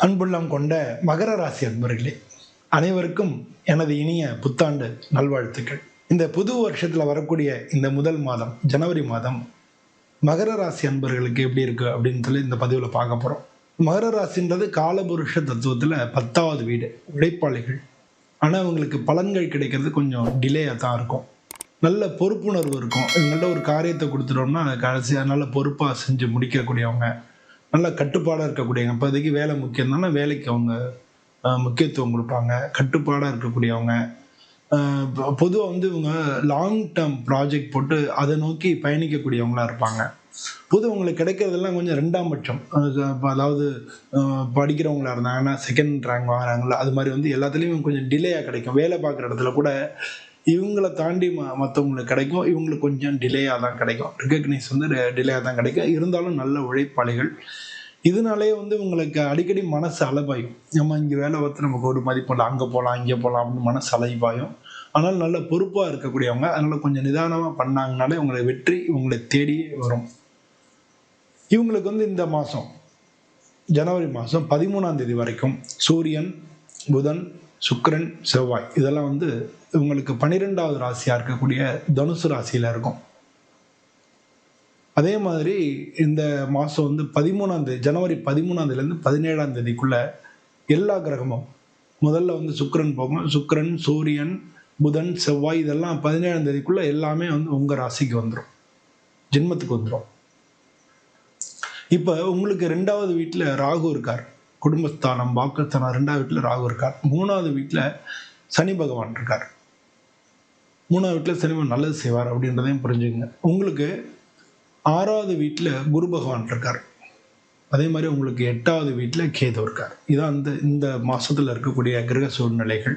அன்புள்ளம் கொண்ட மகர ராசி அன்பர்களே, அனைவருக்கும் எனது இனிய புத்தாண்டு நல்வாழ்த்துக்கள். இந்த புது வருஷத்துல வரக்கூடிய இந்த முதல் மாதம் ஜனவரி மாதம் மகர ராசி அன்பர்களுக்கு எப்படி இருக்கு அப்படின்னு சொல்லி இந்த பதிவில் பார்க்க போறோம். மகர ராசின்றது காலபுருஷ தத்துவத்துல 10வது வீடு, உழைப்பாளிகள். ஆனால் அவங்களுக்கு பலன்கள் கிடைக்கிறது கொஞ்சம் டிலேயாக தான் இருக்கும். நல்ல பொறுப்புணர்வு இருக்கும். இவங்கள்ட்ட ஒரு காரியத்தை கொடுத்துட்டோம்னா அதை கடைசியாக நல்ல பொறுப்பாக செஞ்சு முடிக்கக்கூடியவங்க, நல்ல கட்டுப்பாடாக இருக்கக்கூடியவங்க. இப்போதைக்கு வேலை முக்கியம் தானே, வேலைக்கு அவங்க முக்கியத்துவம் கொடுப்பாங்க. கட்டுப்பாடாக இருக்கக்கூடியவங்க. பொதுவாக இவங்க லாங் டேர்ம் ப்ராஜெக்ட் போட்டு அதை நோக்கி பயணிக்கக்கூடியவங்களா இருப்பாங்க. பொதுவாக உங்களுக்கு கிடைக்கிறதெல்லாம் கொஞ்சம் ரெண்டாம் பட்சம். அதாவது படிக்கிறவங்களா இருந்தாங்கன்னா செகண்ட் ரேங்க் வாங்குறாங்களா, அது மாதிரி எல்லாத்துலேயும் கொஞ்சம் டிலேயாக கிடைக்கும். வேலை பார்க்குற இடத்துல கூட இவங்களை தாண்டி மற்றவங்களுக்கு கிடைக்கும், இவங்களுக்கு கொஞ்சம் டிலேயாக தான் கிடைக்கும். ரெகக்னைஸ் டிலேயாக தான் கிடைக்கும். இருந்தாலும் நல்ல உழைப்பாளிகள். இதனாலே உங்களுக்கு அடிக்கடி மனசு அலைபாயும். நம்ம இங்கே வேலை பார்த்து நமக்கு ஒரு மதிப்பில்லை, அங்கே போகலாம் இங்கே போகலாம் அப்படின்னு மனசு அலைபாயும். ஆனால் நல்ல பொறுப்பாக இருக்கக்கூடியவங்க. அதனால் கொஞ்சம் நிதானமாக பண்ணாங்கனாலே உங்களை வெற்றி உங்களை தேடி வரும். இவங்களுக்கு இந்த மாதம் ஜனவரி மாதம் 13ஆம் தேதி வரைக்கும் சூரியன், புதன், சுக்கிரன், செவ்வாய் இதெல்லாம் இவங்களுக்கு 12வது ராசியாக இருக்கக்கூடிய தனுசு ராசியில் இருக்கும். அதே மாதிரி இந்த மாதம் 13ஆம் தேதி, ஜனவரி 13ஆம் தேதியிலேருந்து 17ஆம் தேதிக்குள்ள எல்லா கிரகமும் முதல்ல சுக்கிரன் போகும். சுக்கிரன், சூரியன், புதன், செவ்வாய் இதெல்லாம் 17ஆம் தேதிக்குள்ள எல்லாமே உங்கள் ராசிக்கு வந்துடும், ஜென்மத்துக்கு வந்துடும். இப்போ உங்களுக்கு 2வது வீட்டில் ராகு இருக்கார், குடும்பஸ்தானம், வாக்குஸ்தானம். 2வது வீட்டில் ராகு இருக்கார். 3வது வீட்டில் சனி பகவான் இருக்கார். 3வது வீட்டில் சனி பகவான் நல்லது செய்வார் அப்படின்றதையும் புரிஞ்சுக்கங்க. உங்களுக்கு 6வது வீட்டில் குரு பகவான் இருக்கார். அதே மாதிரி உங்களுக்கு 8வது வீட்டில் கேது இருக்கார். இதான் இந்த மாதத்தில் இருக்கக்கூடிய கிரக சூழ்நிலைகள்.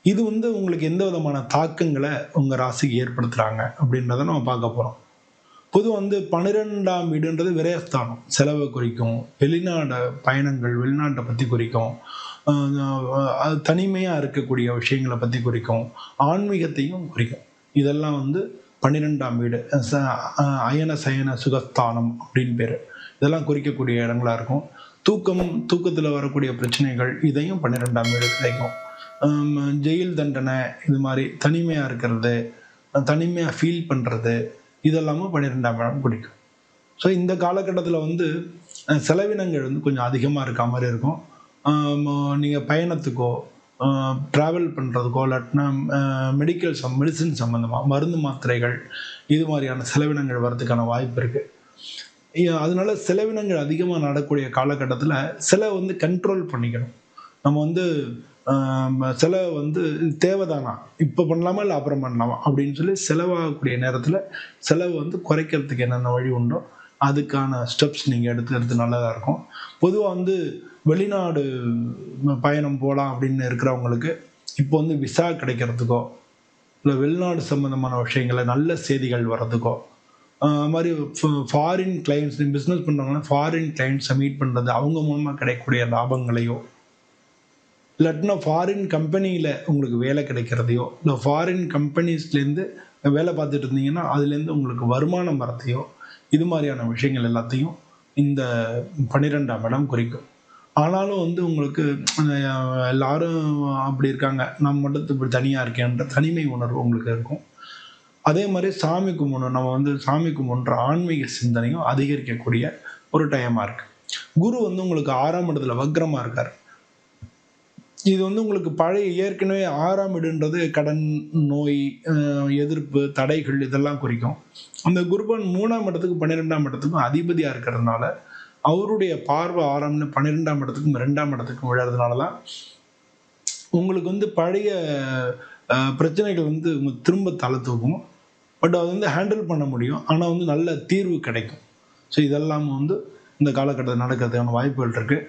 இது உங்களுக்கு எந்த விதமான தாக்கங்களை உங்கள் ராசிக்கு ஏற்படுத்துகிறாங்க அப்படின்றத நம்ம பார்க்க போகிறோம். பொதுவாக 12ஆம் வீடுன்றது விரயஸ்தானம், செலவை குறிக்கும். வெளிநாடு பயணங்கள், வெளிநாட்டை பற்றி குறிக்கும். தனிமையாக இருக்கக்கூடிய விஷயங்களை பற்றி குறிக்கும். ஆன்மீகத்தையும் குறிக்கும். இதெல்லாம் 12ஆம் வீடு, அயன சயன சுகஸ்தானம் அப்படின்னு பேர். இதெல்லாம் குறிக்கக்கூடிய இடங்களா இருக்கும். தூக்கத்தில் வரக்கூடிய பிரச்சனைகள் இதையும் 12ஆம் வீடு கிடைக்கும். ஜெயில் தண்டனை, இது மாதிரி தனிமையாக இருக்கிறது, தனிமையாக ஃபீல் பண்ணுறது, இதெல்லாமும் 12ஆம் இடம் பிடிக்கும். ஸோ இந்த காலகட்டத்தில் செலவினங்கள் கொஞ்சம் அதிகமாக இருக்க மாதிரி இருக்கும். நீங்கள் பயணத்துக்கோ ட்ராவல் பண்ணுறதுக்கோ இல்லாட்டினா மெடிசின் சம்மந்தமாக மருந்து மாத்திரைகள் இது மாதிரியான செலவினங்கள் வர்றதுக்கான வாய்ப்பு இருக்குது. அதனால செலவினங்கள் அதிகமாக நடக்கூடிய காலகட்டத்தில் செலவை கண்ட்ரோல் பண்ணிக்கணும். நம்ம செலவு தேவைதானா, இப்போ பண்ணலாமா இல்லை அப்புறம் பண்ணலாமா அப்படின்னு சொல்லி செலவாகக்கூடிய நேரத்தில் செலவு குறைக்கிறதுக்கு என்னென்ன வழி உண்டோ அதுக்கான ஸ்டெப்ஸ் நீங்கள் எடுத்து நல்லதாக இருக்கும். பொதுவாக வெளிநாடு பயணம் போகலாம் அப்படின்னு இருக்கிறவங்களுக்கு இப்போ விசா கிடைக்கிறதுக்கோ இல்லை வெளிநாடு சம்மந்தமான விஷயங்களை நல்ல செய்திகள் வர்றதுக்கோ மாதிரி ஃபாரின் கிளைண்ட்ஸ், பிஸ்னஸ் பண்ணுறவங்கன்னா ஃபாரின் கிளைண்ட்ஸை மீட் பண்ணுறது, அவங்க மூலமாக கிடைக்கக்கூடிய லாபங்களையோ இல்லாட்டினா ஃபாரின் கம்பெனியில் உங்களுக்கு வேலை கிடைக்கிறதையோ இல்லை ஃபாரின் கம்பெனிஸ்லேருந்து வேலை பார்த்துட்டு இருந்தீங்கன்னா அதுலேருந்து உங்களுக்கு வருமானம் வரத்தையோ இது மாதிரியான விஷயங்கள் எல்லாத்தையும் இந்த 12ஆம் இடம் குறிக்கும். ஆனாலும் உங்களுக்கு எல்லாரும் அப்படி இருக்காங்க, நம்ம மட்டும் இப்படி தனியாக இருக்கேன்ற தனிமை உணர்வு உங்களுக்கு இருக்கும். அதே மாதிரி சாமி கும்பிடணும், நம்ம சாமி கும்பிடுற ஆன்மீக சிந்தனையும் அதிகரிக்கக்கூடிய ஒரு டைமாக இருக்குது. குரு உங்களுக்கு 6ஆம் இடத்துல வக்ரமாக இருக்கார். இது உங்களுக்கு பழைய ஏற்கனவே 6ஆம் வீடுன்றது கடன், நோய், எதிர்ப்பு, தடைகள் இதெல்லாம் குறிக்கும். அந்த குருபன் 3ஆம் இடத்துக்கு 12ஆம் இடத்துக்கும் அதிபதியாக இருக்கிறதுனால அவருடைய பார்வை 6ஆம் 12ஆம் இடத்துக்கும் 2ஆம் இடத்துக்கும் விழறதுனால தான் உங்களுக்கு பழைய பிரச்சனைகள் திரும்ப தலை தூக்கும். பட் அது ஹேண்டில் பண்ண முடியும். ஆனால் நல்ல தீர்வு கிடைக்கும். ஸோ இதெல்லாம் இந்த காலகட்டத்தில் நடக்கிறதுக்கான வாய்ப்புகள் இருக்குது.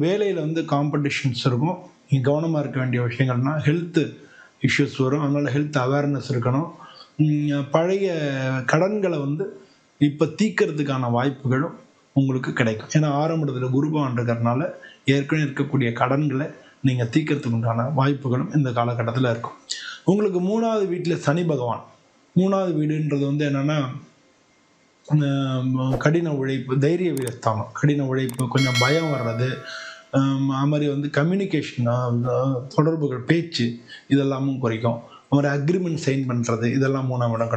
வேலையில் காம்படிஷன்ஸ் இருக்கும். நீங்கள் கவனமாக இருக்க வேண்டிய விஷயங்கள்னா ஹெல்த்து இஷ்யூஸ் வரும். அதனால் ஹெல்த் அவேர்னஸ் இருக்கணும். பழைய கடன்களை இப்போ தீர்க்கறதுக்கான வாய்ப்புகளும் உங்களுக்கு கிடைக்கும். ஏன்னா 6ஆம் இடத்துல குருபவன் இருக்கிறதுனால ஏற்கனவே இருக்கக்கூடிய கடன்களை நீங்கள் தீர்க்கறதுக்கு உண்டான வாய்ப்புகளும் இந்த காலகட்டத்தில் இருக்கும். உங்களுக்கு 3வது வீட்டில் சனி பகவான். 3வது வீடுன்றது என்னென்னா கடின உழைப்பு, தைரிய வீரஸ்தானம், கடின உழைப்பு, கொஞ்சம் பயம் வர்றது, அது மாதிரி வந்து கம்யூனிகேஷன், தொடர்புகள், பேச்சு, இதெல்லாமும் குறைக்கும். ஒரு அக்ரிமெண்ட் சைன் பண்ணுறது, இதெல்லாம் 3ஆம் இடம்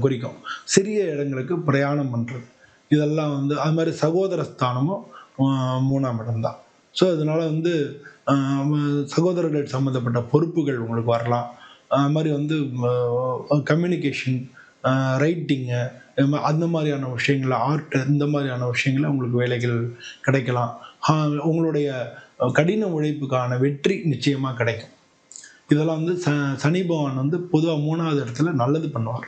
குறிக்கும். சிறிய இடங்களுக்கு பிரயாணம் பண்ணுறது, இதெல்லாம் வந்து அது மாதிரி சகோதர ஸ்தானமும் 3ஆம் இடம் தான். ஸோ அதனால வந்து சகோதரர்கள் சம்மந்தப்பட்ட பொறுப்புகள் உங்களுக்கு வரலாம். அது மாதிரி வந்து கம்யூனிகேஷன், ரைட்டிங்கு, அந்த மாதிரியான விஷயங்கள், ஆர்ட், இந்த மாதிரியான விஷயங்கள உங்களுக்கு வேலைகள் கிடைக்கலாம். உங்களுடைய கடின உழைப்புக்கான வெற்றி நிச்சயமாக கிடைக்கும். இதெல்லாம் வந்து சனி பகவான் வந்து பொதுவாக 3வது இடத்துல நல்லது பண்ணுவார்.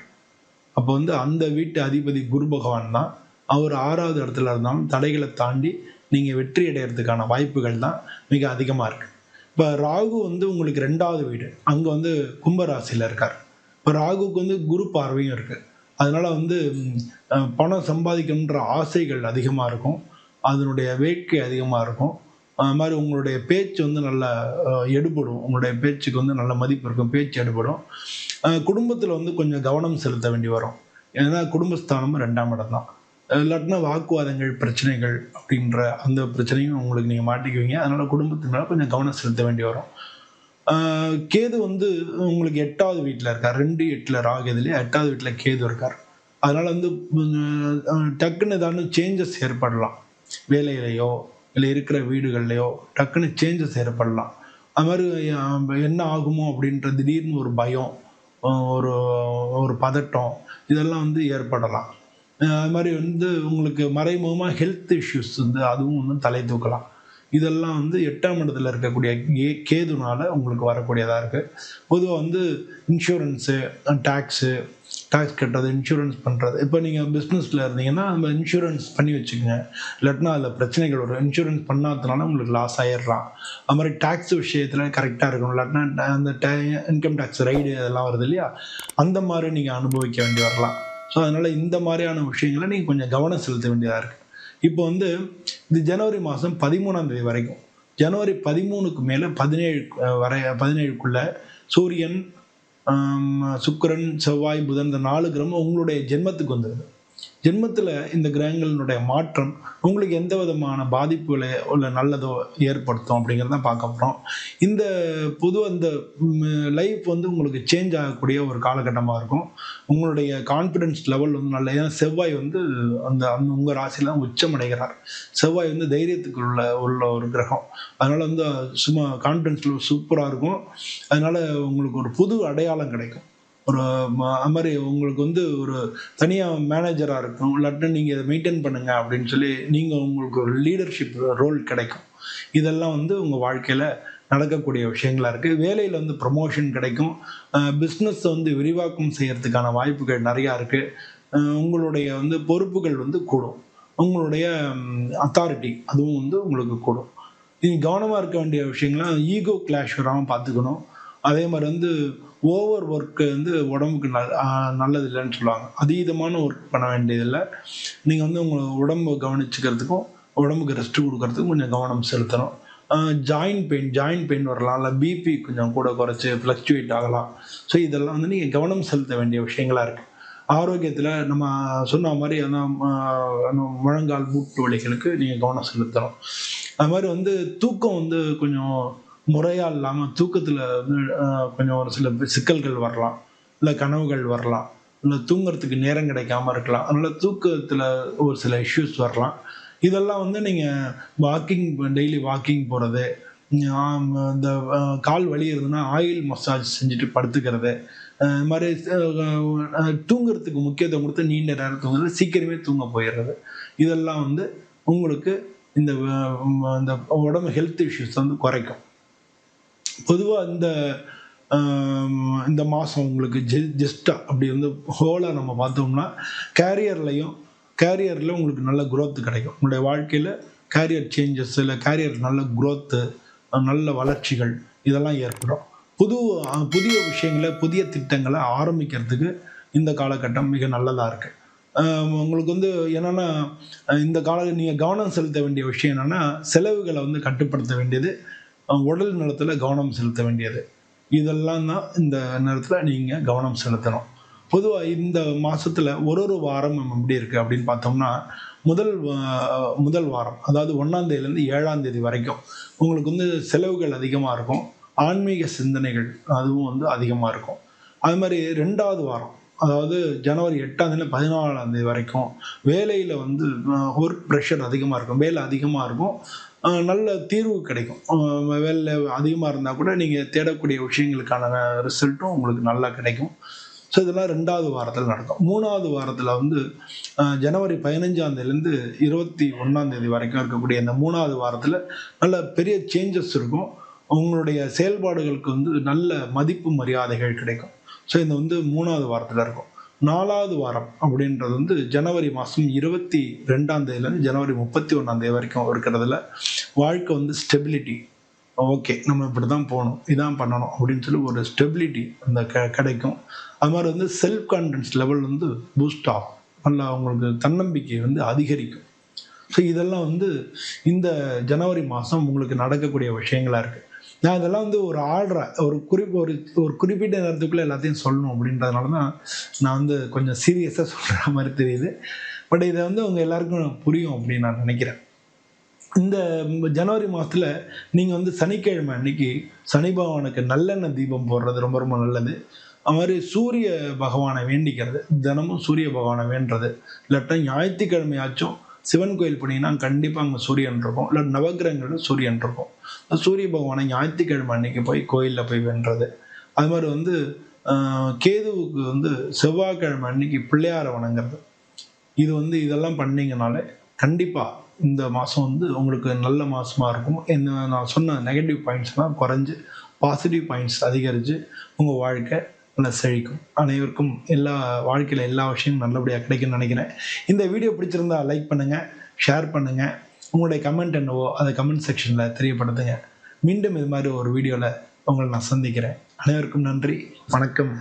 அப்போ வந்து அந்த வீட்டு அதிபதி குரு பகவான் தான். அவர் 6வது இடத்துல இருந்தாலும் தடைகளை தாண்டி நீங்கள் வெற்றி அடைகிறதுக்கான வாய்ப்புகள் தான் மிக அதிகமாக இருக்குது. இப்போ ராகு வந்து உங்களுக்கு 2வது வீடு, அங்கே வந்து கும்பராசியில் இருக்கார். இப்போ ராகுக்கு வந்து குரு பார்வையும் இருக்குது. அதனால் வந்து பணம் சம்பாதிக்கணுன்ற ஆசைகள் அதிகமாக இருக்கும், அதனுடைய வேட்கை அதிகமாக இருக்கும். அது மாதிரி உங்களுடைய பேச்சு வந்து நல்லா எடுபடும், உங்களுடைய பேச்சுக்கு வந்து நல்ல மதிப்பு இருக்கும், பேச்சு எடுபடும். குடும்பத்தில் வந்து கொஞ்சம் கவனம் செலுத்த வேண்டி வரும். ஏன்னா குடும்பஸ்தானமும் 2ஆம் இடம் தான். இல்லாட்டினா வாக்குவாதங்கள், பிரச்சனைகள் அப்படின்ற அந்த பிரச்சனையும் உங்களுக்கு நீங்கள் மாட்டிக்குவீங்க. அதனால் குடும்பத்தின் மேலே கொஞ்சம் கவனம் செலுத்த வேண்டி வரும். கேது வந்து உங்களுக்கு 8வது வீட்டில் இருக்கார். 2, 8ல் ராகு, இதுலேயே 8வது வீட்டில் கேது இருக்கார். அதனால் வந்து டக்குன்னு ஏதாவது சேஞ்சஸ் ஏற்படலாம், வேலையிலையோ இல்லை இருக்கிற வீடுகள்லையோ டக்குன்னு சேஞ்சஸ் ஏற்படலாம். அது மாதிரி என்ன ஆகுமோ அப்படின்ற திடீர்னு ஒரு பயம், ஒரு ஒரு பதட்டம், இதெல்லாம் வந்து ஏற்படலாம். அது மாதிரி வந்து உங்களுக்கு மறைமுகமாக ஹெல்த் இஷ்யூஸ் வந்து அதுவும் வந்து தலை தூக்கலாம். இதெல்லாம் வந்து 8ஆம் இடத்துல இருக்கக்கூடிய கேதுனால உங்களுக்கு வரக்கூடியதாக இருக்குது. பொதுவாக வந்து இன்சூரன்ஸு, டேக்ஸ் கட்டுறது, இன்சூரன்ஸ் பண்ணுறது. இப்போ நீங்கள் பிஸ்னஸில் இருந்தீங்கன்னா நம்ம இன்சூரன்ஸ் பண்ணி வச்சுக்கோங்க, இல்லாட்டினா அதில் பிரச்சனைகள் வரும். இன்சூரன்ஸ் பண்ணாததுனால உங்களுக்கு லாஸ் ஆகிடலாம். அது மாதிரி டேக்ஸ் விஷயத்தில் கரெக்டாக இருக்கணும், இல்லாட்டினா அந்த இன்கம் டேக்ஸ் ரைடு அதெல்லாம் வருது இல்லையா, அந்த மாதிரி நீங்கள் அனுபவிக்க வேண்டி வரலாம். ஸோ அதனால் இந்த மாதிரியான விஷயங்களை நீங்கள் கொஞ்சம் கவனம் செலுத்த வேண்டியதாக இருக்குது. இப்போ வந்து இது ஜனவரி மாதம் 13ஆம் தேதி வரைக்கும். ஜனவரி 13க்கு மேலே 17க்குள்ள சூரியன், சுக்கிரன், செவ்வாய், புதன், இந்த 4 கிரகமும் உங்களுடைய ஜென்மத்துக்கு வந்துடுது. ஜென்மத்தில் இந்த கிரகங்களினுடைய மாற்றம் உங்களுக்கு எந்த விதமான பாதிப்புகளை உள்ள நல்லதோ ஏற்படுத்தும் அப்படிங்கிறத பார்க்க போகிறோம். இந்த பொதுவாக இந்த லைஃப் வந்து உங்களுக்கு சேஞ்ச் ஆகக்கூடிய ஒரு காலகட்டமாக இருக்கும். உங்களுடைய கான்ஃபிடென்ஸ் லெவல் வந்து நல்ல, ஏன்னா செவ்வாய் வந்து அந்த அந்த உங்கள் ராசியில் தான் உச்சமடைகிறார். செவ்வாய் வந்து தைரியத்துக்கு உள்ள ஒரு கிரகம். அதனால் வந்து சும்மா கான்ஃபிடென்ஸ் லெவல் சூப்பராக இருக்கும். அதனால் உங்களுக்கு ஒரு புது அடையாளம் கிடைக்கும். ஒரு அது மாதிரி உங்களுக்கு வந்து ஒரு தனியாக மேனேஜராக இருக்கும், இல்லாட்டினா நீங்கள் இதை மெயின்டைன் பண்ணுங்க அப்படின்னு சொல்லி நீங்கள் உங்களுக்கு ஒரு லீடர்ஷிப் ரோல் கிடைக்கும். இதெல்லாம் வந்து உங்கள் வாழ்க்கையில் நடக்கக்கூடிய விஷயங்களாக இருக்குது. வேலையில் வந்து ப்ரமோஷன் கிடைக்கும். பிஸ்னஸை வந்து விரிவாக்கம் செய்கிறதுக்கான வாய்ப்புகள் நிறையா இருக்குது. உங்களுடைய வந்து பொறுப்புகள் வந்து கூடும். உங்களுடைய அத்தாரிட்டி அதுவும் வந்து உங்களுக்கு கூடும். நீங்கள் கவனமாக இருக்க வேண்டிய விஷயங்கள்லாம் ஈகோ கிளாஷ் வராமல் பார்த்துக்கணும். அதே மாதிரி வந்து ஓவர் ஒர்க்கு வந்து உடம்புக்கு நல்லது இல்லைன்னு சொல்லுவாங்க. அதீதமான ஒர்க் பண்ண வேண்டியதில்லை. நீங்கள் வந்து உங்களை உடம்பை கவனிச்சுக்கிறதுக்கும் உடம்புக்கு ரெஸ்ட் கொடுக்கறதுக்கும் கொஞ்சம் கவனம் செலுத்தணும். ஜாயின்ட் பெயின் வரலாம், இல்லை பிபி கொஞ்சம் கூட குறைச்சி ஃப்ளக்சுவேட் ஆகலாம். ஸோ இதெல்லாம் வந்து நீங்கள் கவனம் செலுத்த வேண்டிய விஷயங்களாக இருக்குது. ஆரோக்கியத்தில் நம்ம சொன்ன மாதிரி அந்த முழங்கால் மூட்டு வலிகளுக்கு நீங்கள் கவனம் செலுத்தணும். அது மாதிரி வந்து தூக்கம் வந்து கொஞ்சம் முறையாக இல்லாமல் தூக்கத்தில் வந்து கொஞ்சம் ஒரு சில சிக்கல்கள் வரலாம், இல்லை கனவுகள் வரலாம், இல்லை தூங்குறதுக்கு நேரம் கிடைக்காம இருக்கலாம். அதனால் தூக்கத்தில் ஒரு சில இஷ்யூஸ் வரலாம். இதெல்லாம் வந்து நீங்கள் டெய்லி வாக்கிங் போகிறது, இந்த கால் வலி இருந்ததுன்னா ஆயில் மசாஜ் செஞ்சுட்டு படுத்துக்கிறது, இது மாதிரி தூங்குறதுக்கு முக்கியத்துவம் கொடுத்து நீண்ட நேரம் தூங்குறது, சீக்கிரமே தூங்க போயிடுறது, இதெல்லாம் வந்து உங்களுக்கு இந்த உடம்பு ஹெல்த் இஷ்யூஸ் வந்து குறைக்கும். பொதுவாக இந்த மாதம் உங்களுக்கு ஜஸ்ட்டாக அப்படி வந்து ஹோலாக நம்ம பார்த்தோம்னா கேரியரில் உங்களுக்கு நல்ல குரோத்து கிடைக்கும். உங்களுடைய வாழ்க்கையில் கேரியர் சேஞ்சஸ், இல்லை கேரியர் நல்ல குரோத்து, நல்ல வளர்ச்சிகள் இதெல்லாம் ஏற்படும். புதிய விஷயங்களை, புதிய திட்டங்களை ஆரம்பிக்கிறதுக்கு இந்த காலகட்டம் மிக நல்லதாக இருக்குது. உங்களுக்கு வந்து என்னென்னா இந்த நீங்கள் கவனம் செலுத்த வேண்டிய விஷயம் என்னென்னா, செலவுகளை வந்து கட்டுப்படுத்த வேண்டியது, உடல் நலத்தில் கவனம் செலுத்த வேண்டியது, இதெல்லாம் தான் இந்த நேரத்தில் நீங்கள் கவனம் செலுத்தணும். பொதுவாக இந்த மாதத்தில் ஒரு வாரம் எப்படி இருக்குது அப்படின்னு பார்த்தோம்னா, முதல் வாரம் அதாவது 1ஆம் தேதியிலேருந்து 7ஆம் தேதி வரைக்கும் உங்களுக்கு வந்து செலவுகள் அதிகமாக இருக்கும். ஆன்மீக சிந்தனைகள் அதுவும் வந்து அதிகமாக இருக்கும். அது மாதிரி 2வது வாரம் அதாவது ஜனவரி 8ஆம் தேதியில 14ஆம் தேதி வரைக்கும் வேலையில் வந்து ஒர்க் ப்ரெஷர் அதிகமாக இருக்கும். வேலை அதிகமாக இருக்கும். நல்ல தீர்வு கிடைக்கும். வேலை அதிகமாக இருந்தால் கூட நீங்கள் தேடக்கூடிய விஷயங்களுக்கான ரிசல்ட்டும் உங்களுக்கு நல்லா கிடைக்கும். ஸோ இதெல்லாம் 2வது வாரத்தில் நடக்கும். 3வது வாரத்தில் வந்து ஜனவரி 15ஆம் தேதியிலேருந்து 21ஆம் தேதி வரைக்கும் இருக்கக்கூடிய இந்த 3வது வாரத்தில் நல்ல பெரிய சேஞ்சஸ் இருக்கும். உங்களுடைய செயல்பாடுகளுக்கு வந்து நல்ல மதிப்பு மரியாதைகள் கிடைக்கும். ஸோ இந்த வந்து 3வது வாரத்தில் இருக்கும். 4வது வாரம் அப்படின்றது வந்து ஜனவரி மாதம் 22ஆம் தேதியிலேருந்து ஜனவரி 31ஆம் தேதி வரைக்கும் இருக்கிறதுல வாழ்க்கை வந்து ஸ்டெபிலிட்டி. ஓகே, நம்ம இப்படி தான் போகணும், இதான் பண்ணணும் அப்படின்னு சொல்லி ஒரு ஸ்டெபிலிட்டி அந்த கிடைக்கும். அது மாதிரி வந்து செல்ஃப் கான்ஃபிடன்ஸ் லெவல் வந்து பூஸ்ட் ஆகும். நல்லா உங்களுக்கு தன்னம்பிக்கை வந்து அதிகரிக்கும். ஸோ இதெல்லாம் வந்து இந்த ஜனவரி மாதம் உங்களுக்கு நடக்கக்கூடிய விஷயங்களா இருக்குது. நான் இதெல்லாம் வந்து ஒரு ஒரு குறிப்பிட்ட நேரத்துக்குள்ளே எல்லாத்தையும் சொல்லணும் அப்படின்றதுனால தான் நான் வந்து கொஞ்சம் சீரியஸாக சொல்கிற மாதிரி தெரியுது. பட் இதை வந்து அவங்க எல்லாருக்கும் புரியும் அப்படின்னு நான் நினைக்கிறேன். இந்த ஜனவரி மாதத்தில் நீங்கள் வந்து சனிக்கிழமை அன்னைக்கு சனி பகவானுக்கு நல்லெண்ணெய் தீபம் போடுறது ரொம்ப ரொம்ப நல்லது. அது மாதிரி சூரிய பகவானை வேண்டிக்கிறது, தினமும் சூரிய பகவானை வேண்டுறது. இல்லாட்டா ஞாயிற்றுக்கிழமையாச்சும் சிவன் கோயில் போனீங்கன்னா கண்டிப்பாக அங்கே சூரியன் இருக்கும். இல்லை நவகிரகங்களில் சூரியன் இருக்கும். சூரிய பகவானை ஞாயிற்றுக்கிழமை அன்னைக்கு போய் கோயிலில் போய் வேண்டுறது. அது மாதிரி வந்து கேதுவுக்கு வந்து செவ்வாய்க்கிழமை அன்னைக்கு பிள்ளையாரை வணங்குறது. இது வந்து இதெல்லாம் பண்ணீங்கனாலே கண்டிப்பாக இந்த மாதம் வந்து உங்களுக்கு நல்ல மாதமாக இருக்கும். என்ன நான் சொன்ன நெகட்டிவ் பாயிண்ட்ஸ்லாம் குறைஞ்சி பாசிட்டிவ் பாயிண்ட்ஸ் அதிகரித்து உங்கள் வாழ்க்கை நல்லா செழிக்கும். அனைவருக்கும் வாழ்க்கையில் எல்லா விஷயமும் நல்லபடியாக கிடைக்கும்னு நினைக்கிறேன். இந்த வீடியோ பிடிச்சிருந்தா லைக் பண்ணுங்கள், ஷேர் பண்ணுங்கள். உங்களுடைய கமெண்ட் என்னவோ அதை கமெண்ட் செக்ஷனில் தெரியப்படுத்துங்க. மீண்டும் இது மாதிரி ஒரு வீடியோவில் உங்களை நான் சந்திக்கிறேன். அனைவருக்கும் நன்றி, வணக்கம்.